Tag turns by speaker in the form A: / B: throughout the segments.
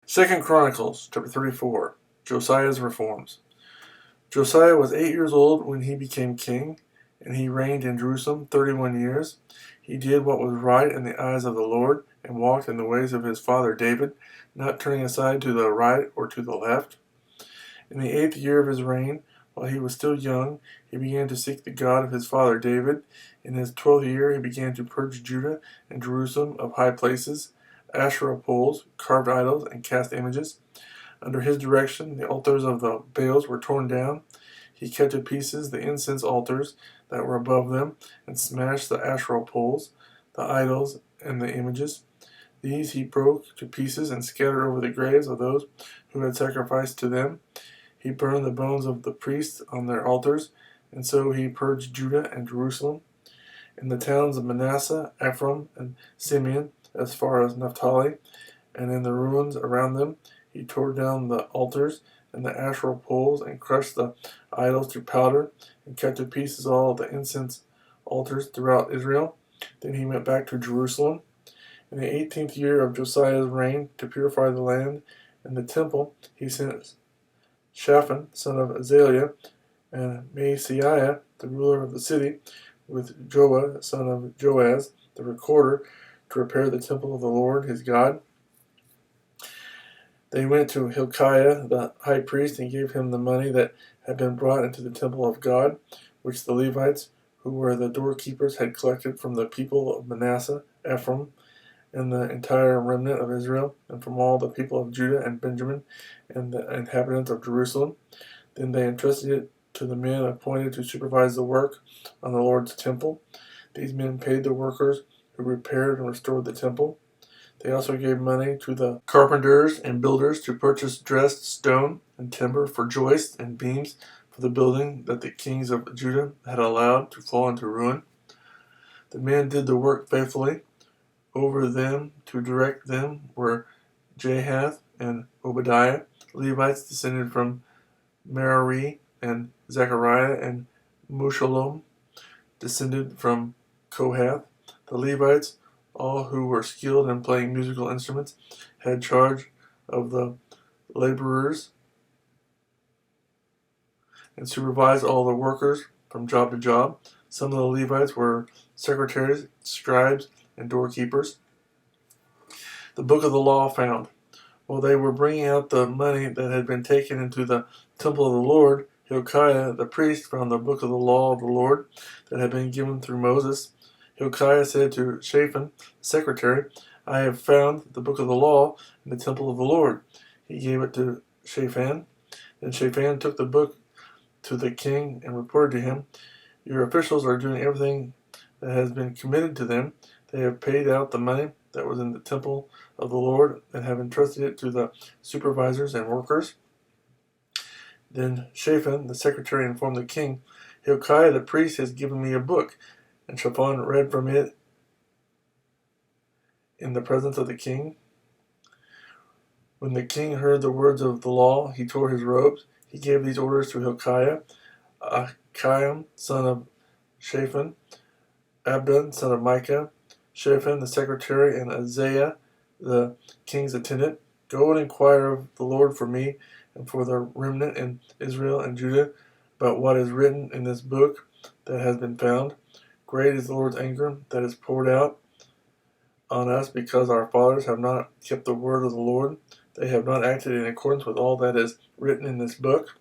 A: 2 Chronicles chapter 34. Josiah's reforms. Josiah was 8 years old when he became king, and he reigned in Jerusalem 31 years. He did what was right in the eyes of the Lord, and walked in the ways of his father David, not turning aside to the right or to the left. In the 8th year of his reign, while he was still young, he began to seek the God of his father David. In his 12th year, he began to purge Judah and Jerusalem of high places, Asherah poles, carved idols, and cast images. Under his direction, the altars of the Baals were torn down. He cut to pieces the incense altars that were above them, and smashed the Asherah poles, the idols, and the images. These he broke to pieces and scattered over the graves of those who had sacrificed to them. He burned the bones of the priests on their altars, and so he purged Judah and Jerusalem. In the towns of Manasseh, Ephraim, and Simeon, as far as Naphtali, and in the ruins around them, he tore down the altars and the Asherah poles, and crushed the idols to powder, and cut to pieces all the incense altars throughout Israel. Then he went back to Jerusalem. In the 18th year of Josiah's reign, to purify the land and the temple, he sent Shaphan, son of Azaliah, and Maaseiah, the ruler of the city, with Joah, son of Joaz, the recorder, to repair the temple of the Lord his God. They went to Hilkiah the high priest, and gave him the money that had been brought into the temple of God, which the Levites, who were the doorkeepers, had collected from the people of Manasseh, Ephraim, and the entire remnant of Israel, and from all the people of Judah and Benjamin, and the inhabitants of Jerusalem. Then they entrusted it to the men appointed to supervise the work on the Lord's temple. These men paid the workers who repaired and restored the temple. They also gave money to the carpenters and builders to purchase dressed stone and timber for joists and beams for the building that the kings of Judah had allowed to fall into ruin. The men did the work faithfully. Over them to direct them were Jahath and Obadiah, Levites descended from Merari, and Zechariah and Meshullam descended from Kohath. The Levites, all who were skilled in playing musical instruments, had charge of the laborers and supervised all the workers from job to job. Some of the Levites were secretaries, scribes, and doorkeepers. The book of the law found. While they were bringing out the money that had been taken into the temple of the Lord, Hilkiah the priest found the book of the law of the Lord that had been given through Moses. Hilkiah said to Shaphan, the secretary, "I have found the book of the law in the temple of the Lord." He gave it to Shaphan. Then Shaphan took the book to the king and reported to him, "Your officials are doing everything that has been committed to them. They have paid out the money that was in the temple of the Lord, and have entrusted it to the supervisors and workers." Then Shaphan, the secretary, informed the king, "Hilkiah the priest has given me a book." And Shaphan read from it in the presence of the king. When the king heard the words of the law, he tore his robes. He gave these orders to Hilkiah: Achim, son of Shaphan, Abdon, son of Micah, Shaphan the secretary, and Isaiah the king's attendant, "Go and inquire of the Lord for me and for the remnant in Israel and Judah about what is written in this book that has been found. Great is the Lord's anger that is poured out on us, because our fathers have not kept the word of the Lord. They have not acted in accordance with all that is written in this book."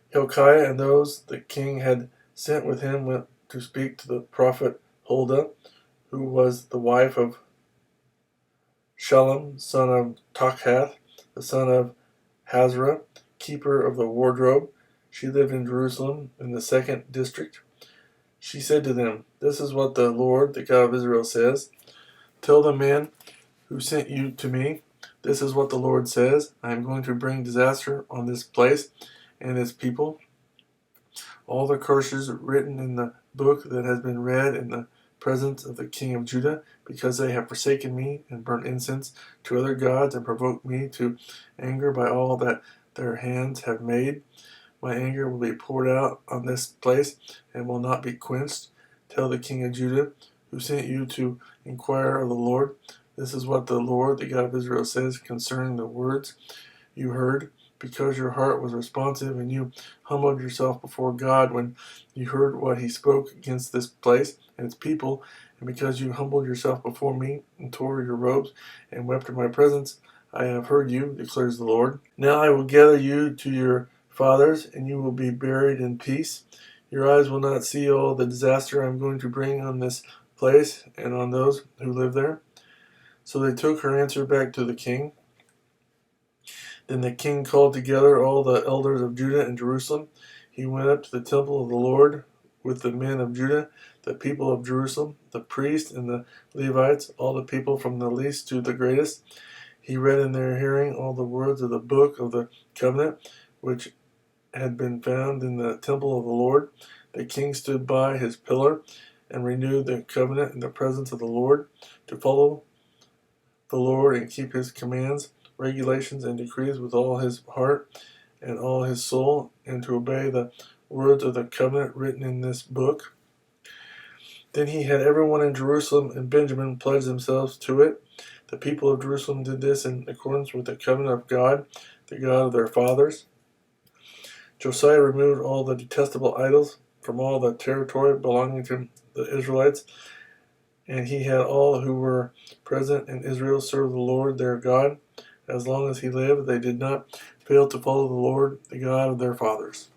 A: Hilkiah and those the king had sent with him went to speak to the prophet Huldah, who was the wife of Shallum, son of Tokhath, the son of Hazarah, keeper of the wardrobe. She lived in Jerusalem in the 2nd district. She said to them, "This is what the Lord, the God of Israel, says. Tell the men who sent you to me, this is what the Lord says. I am going to bring disaster on this place and its people. All the curses written in the book that has been read in the presence of the king of Judah, because they have forsaken me and burnt incense to other gods and provoked me to anger by all that their hands have made. My anger will be poured out on this place and will not be quenched. Tell the king of Judah, who sent you to inquire of the Lord, This is what the Lord, the God of Israel, says concerning the words you heard, because your heart was responsive and you humbled yourself before God when you heard what he spoke against this place and its people, and because you humbled yourself before me and tore your robes and wept in my presence, I have heard you, declares the Lord. Now I will gather you to your fathers, and you will be buried in peace. Your eyes will not see all the disaster I am going to bring on this place and on those who live there. So they took her answer back to the king. Then the king called together all the elders of Judah and Jerusalem. He went up to the temple of the Lord with the men of Judah, the people of Jerusalem, the priests and the Levites, all the people from the least to the greatest. He read in their hearing all the words of the book of the covenant, which had been found in the temple of the Lord. The king stood by his pillar and renewed the covenant in the presence of the Lord to follow the Lord and keep his commands, regulations, and decrees with all his heart and all his soul, and to obey the words of the covenant written in this book. Then he had everyone in Jerusalem and Benjamin pledge themselves to it. The people of Jerusalem did this in accordance with the covenant of God, the God of their fathers. Josiah removed all the detestable idols from all the territory belonging to the Israelites, and he had all who were present in Israel serve the Lord their God. As long as he lived, they did not fail to follow the Lord, the God of their fathers.